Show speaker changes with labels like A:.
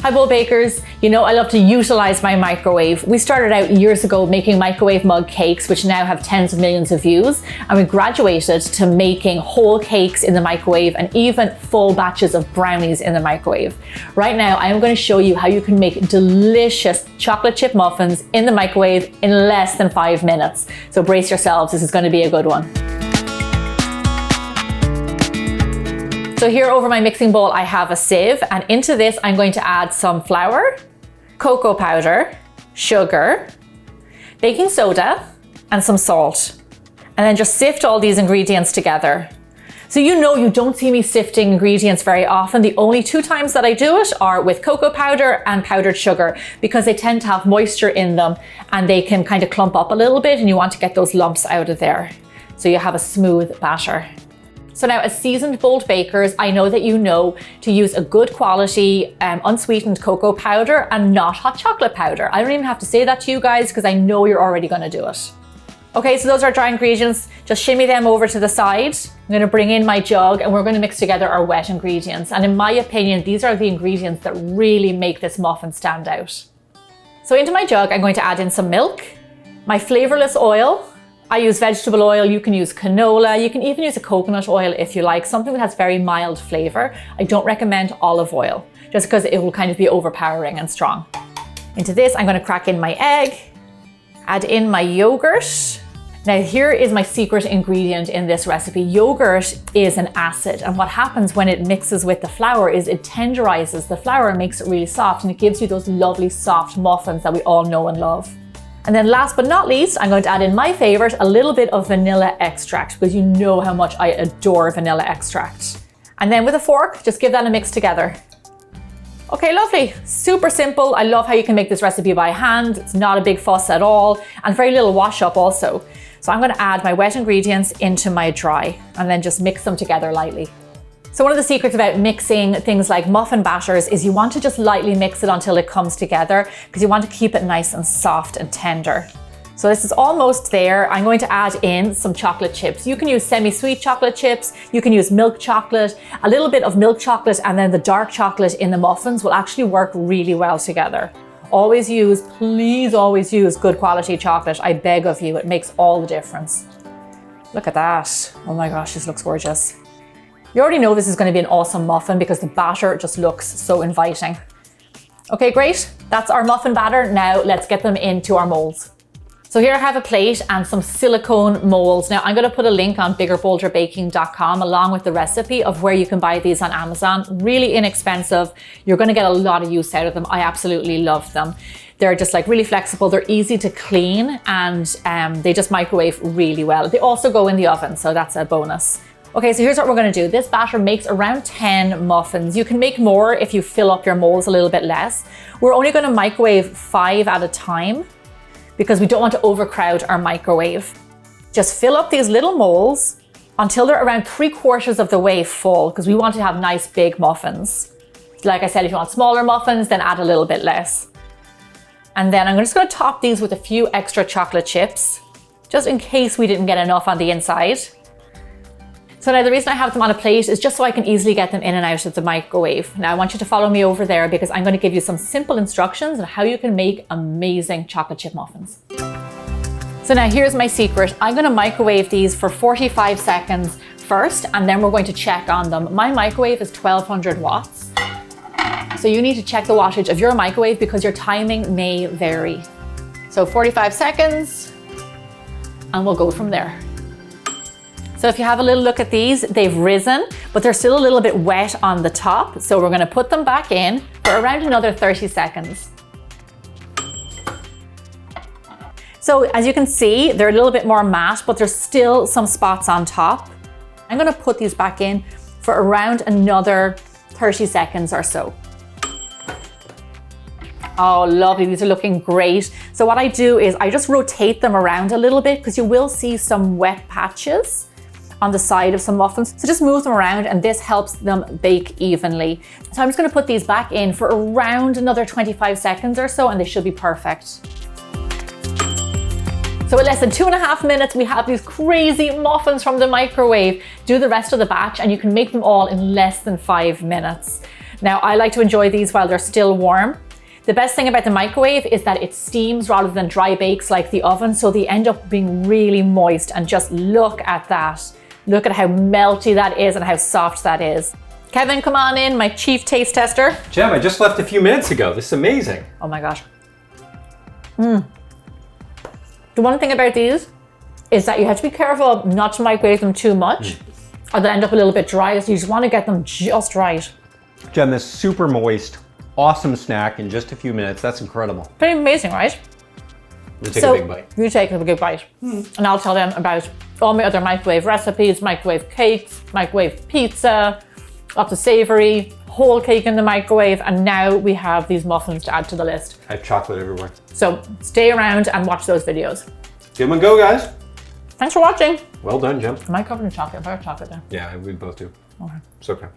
A: Hi bowl bakers, you know I love to utilize my microwave. We started out years ago making microwave mug cakes, which now have tens of millions of views, and we graduated to making whole cakes in the microwave and even full batches of brownies in the microwave. Right now I am going to show you how you can make delicious chocolate chip muffins in the microwave in less than 5 minutes. So brace yourselves, this is going to be a good one. So here over my mixing bowl, I have a sieve, and into this, I'm going to add some flour, cocoa powder, sugar, baking soda, and some salt. And then just sift all these ingredients together. So you know you don't see me sifting ingredients very often. The only 2 times that I do it are with cocoa powder and powdered sugar, because they tend to have moisture in them and they can kind of clump up a little bit, and you want to get those lumps out of there so you have a smooth batter. So now, as seasoned bold bakers, I know that you know to use a good quality unsweetened cocoa powder and not hot chocolate powder. I don't even have to say that to you guys because I know you're already going to do it. Okay, so those are dry ingredients. Just shimmy them over to the side. I'm going to bring in my jug and we're going to mix together our wet ingredients. And in my opinion, these are the ingredients that really make this muffin stand out. So into my jug, I'm going to add in some milk, my flavorless oil. I use vegetable oil, you can use canola, you can even use a coconut oil if you like, something that has very mild flavor. I don't recommend olive oil, just because it will kind of be overpowering and strong. Into this, I'm going to crack in my egg, add in my yogurt. Now here is my secret ingredient in this recipe. Yogurt is an acid, and what happens when it mixes with the flour is it tenderizes the flour and makes it really soft, and it gives you those lovely soft muffins that we all know and love. And then last but not least, I'm going to add in my favorite, a little bit of vanilla extract, because you know how much I adore vanilla extract. And then with a fork, just give that a mix together. Okay, lovely. Super simple. I love how you can make this recipe by hand. It's not a big fuss at all, and very little wash up also. So I'm going to add my wet ingredients into my dry and then just mix them together lightly. So one of the secrets about mixing things like muffin batters is you want to just lightly mix it until it comes together, because you want to keep it nice and soft and tender. So this is almost there. I'm going to add in some chocolate chips. You can use semi-sweet chocolate chips, you can use milk chocolate, a little bit of milk chocolate, and then the dark chocolate in the muffins will actually work really well together. Always use, please always use good quality chocolate. I beg of you, it makes all the difference. Look at that. Oh my gosh, this looks gorgeous. You already know this is going to be an awesome muffin because the batter just looks so inviting. Okay, great. That's our muffin batter. Now let's get them into our molds. So here I have a plate and some silicone molds. Now I'm going to put a link on biggerbolderbaking.com along with the recipe of where you can buy these on Amazon. Really inexpensive. You're going to get a lot of use out of them. I absolutely love them. They're just like really flexible. They're easy to clean, and they just microwave really well. They also go in the oven, so that's a bonus. Okay, so here's what we're going to do. This batter makes around 10 muffins. You can make more if you fill up your molds a little bit less. We're only going to microwave 5 at a time because we don't want to overcrowd our microwave. Just fill up these little molds until they're around 3/4 of the way full, because we want to have nice big muffins. Like I said, if you want smaller muffins, then add a little bit less. And then I'm just going to top these with a few extra chocolate chips, just in case we didn't get enough on the inside. So now the reason I have them on a plate is just so I can easily get them in and out of the microwave. Now I want you to follow me over there because I'm going to give you some simple instructions on how you can make amazing chocolate chip muffins. So now here's my secret. I'm going to microwave these for 45 seconds first, and then we're going to check on them. My microwave is 1200 watts. So you need to check the wattage of your microwave because your timing may vary. So 45 seconds, and we'll go from there. So if you have a little look at these, they've risen, but they're still a little bit wet on the top. So we're going to put them back in for around another 30 seconds. So as you can see, they're a little bit more matte, but there's still some spots on top. I'm going to put these back in for around another 30 seconds or so. Oh, lovely. These are looking great. So what I do is I just rotate them around a little bit because you will see some wet patches on the side of some muffins. So just move them around and this helps them bake evenly. So I'm just going to put these back in for around another 25 seconds or so and they should be perfect. So in less than 2.5 minutes, we have these crazy muffins from the microwave. Do the rest of the batch and you can make them all in less than 5 minutes. Now, I like to enjoy these while they're still warm. The best thing about the microwave is that it steams rather than dry bakes like the oven, so they end up being really moist, and just look at that. Look at how melty that is and how soft that is. Kevin, come on in, my chief taste tester.
B: Gem, I just left a few minutes ago. This is amazing.
A: Oh my gosh. The one thing about these is that you have to be careful not to microwave them too much, or they'll end up a little bit dry, so you just want to get them just right.
B: Gem, this super moist, awesome snack in just a few minutes. That's incredible.
A: Pretty amazing, right?
B: We'll take a big bite.
A: You take a big bite. And I'll tell them about all my other microwave recipes, microwave cakes, microwave pizza, lots of savory, whole cake in the microwave, and now we have these muffins to add to the list.
B: I have chocolate everywhere.
A: So stay around and watch those videos.
B: Give them a go, guys.
A: Thanks for watching.
B: Well done, Gem.
A: Am I covered in chocolate? I have chocolate there.
B: Yeah, we both do.
A: Okay.
B: It's okay.